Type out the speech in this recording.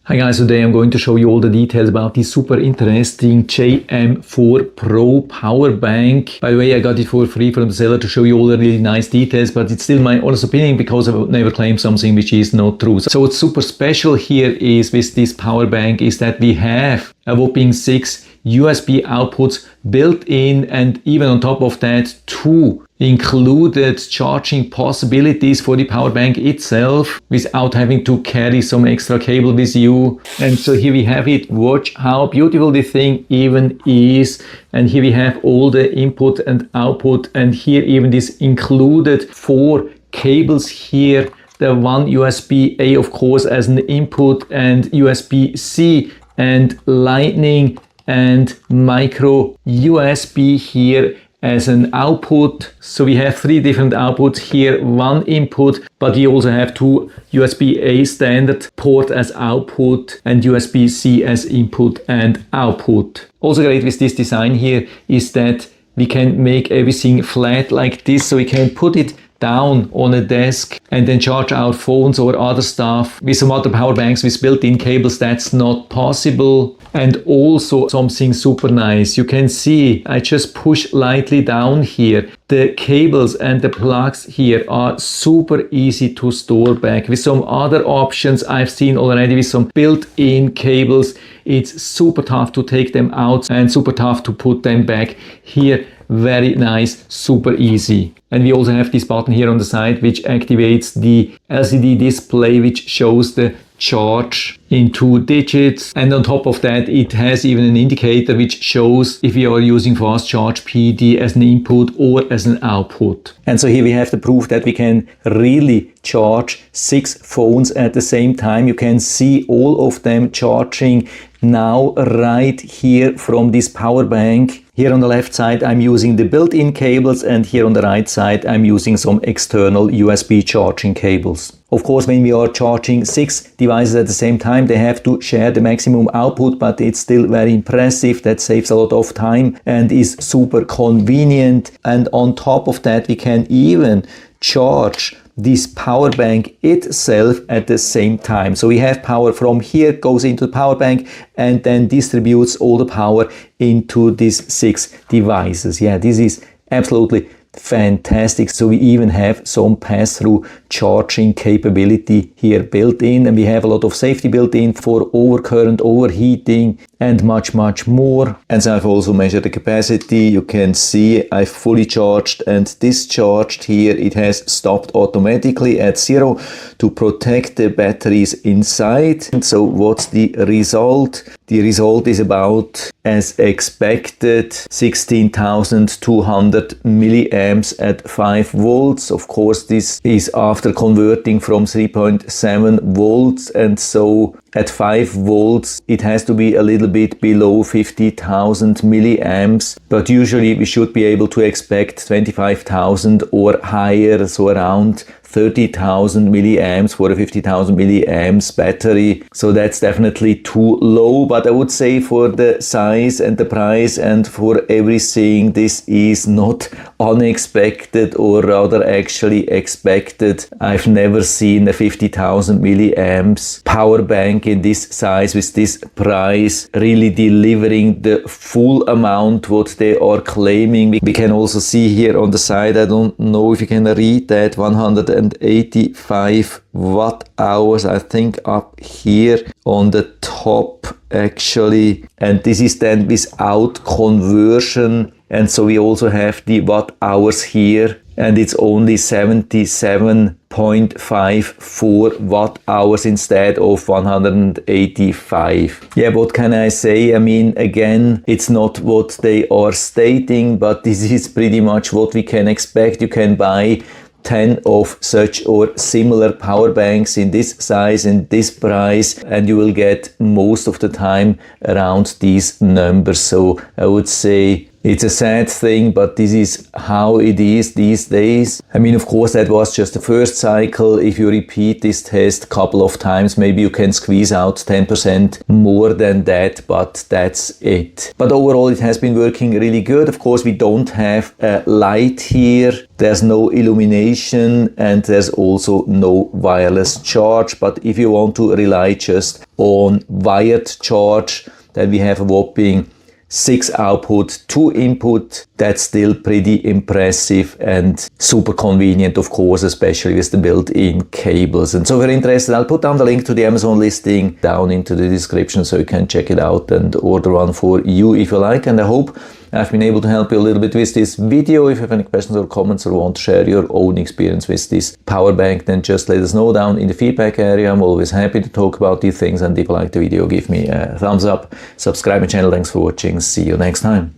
Hi guys, today I'm going to show you all the details about this super interesting JM4 Pro power bank. By the way, I got it for free from the seller to show you all the really nice details, but it's still my honest opinion because I would never claim something which is not true. So what's super special here is with this power bank is that we have a whopping 6 USB outputs built in, and even on top of that 2 included charging possibilities for the power bank itself without having to carry some extra cable with you. And so here we have it. Watch how beautiful the thing even is. And here we have all the input and output, and here even this included 4 cables here. The one USB-A of course as an input, and USB-C and Lightning and micro USB here as an output. So we have 3 different outputs here, 1 input, but we also have 2 USB-A standard port as output and USB-C as input and output. Also great with this design here is that we can make everything flat like this, so we can put it down on a desk and then charge out phones or other stuff. With some other power banks with built-in cables, that's not possible. And also something super nice, you can see I just push lightly down here. The cables and the plugs here are super easy to store back. With some other options I've seen already with some built-in cables, it's super tough to take them out and super tough to put them back. Here, very nice, super easy. And we also have this button here on the side which activates the LCD display which shows the charge in 2 digits, and on top of that it has even an indicator which shows if you are using fast charge PD as an input or as an output. And so here we have the proof that we can really charge 6 phones at the same time. You can see all of them charging now right here from this power bank. Here on the left side I'm using the built-in cables, and here on the right side I'm using some external USB charging cables. Of course, when we are charging 6 devices at the same time, they have to share the maximum output, but it's still very impressive. That saves a lot of time and is super convenient. And on top of that, we can even charge this power bank itself at the same time. So we have power from here, goes into the power bank, and then distributes all the power into these 6 devices. Yeah, this is absolutely fantastic. So we even have some pass-through charging capability here built in, and we have a lot of safety built in for overcurrent, overheating, and much more. And so I've also measured the capacity. You can see I've fully charged and discharged here. It has stopped automatically at 0 to protect the batteries inside. And so what's the result? The result is about as expected, 16,200 milliamps at 5 volts. Of course, this is after converting from 3.7 volts, and so at 5 volts it has to be a little bit below 50,000 milliamps, but usually we should be able to expect 25,000 or higher, so around 30,000 milliamps for a 50,000 milliamps battery. So that's definitely too low, but I would say for the size and the price and for everything, this is not unexpected, or rather actually expected. I've never seen a 50,000 milliamps power bank in this size with this price really delivering the full amount what they are claiming. We can also see here on the side, I don't know if you can read that, 185 watt hours, I think up here on the top actually, and this is then without conversion. And so we also have the watt hours here, and it's only 77.54 watt hours instead of 185. Yeah, what can I say? I mean, again, it's not what they are stating, but this is pretty much what we can expect. You can buy 10 of such or similar power banks in this size and this price, and you will get most of the time around these numbers. So I would say It's a sad thing, but this is how it is these days. I mean, of course, that was just the first cycle. If you repeat this test a couple of times, maybe you can squeeze out 10% more than that, but that's it. But overall, it has been working really good. Of course, we don't have a light here. There's no illumination and there's also no wireless charge. But if you want to rely just on wired charge, then we have a whopping 6 output, 2 input. That's still pretty impressive and super convenient, of course, especially with the built-in cables. And so if you're interested, I'll put down the link to the Amazon listing down into the description so you can check it out and order one for you if you like. And I hope I've been able to help you a little bit with this video. If you have any questions or comments or want to share your own experience with this power bank, then just let us know down in the feedback area. I'm always happy to talk about these things, and if you like the video, give me a thumbs up, subscribe my channel. Thanks for watching. See you next time.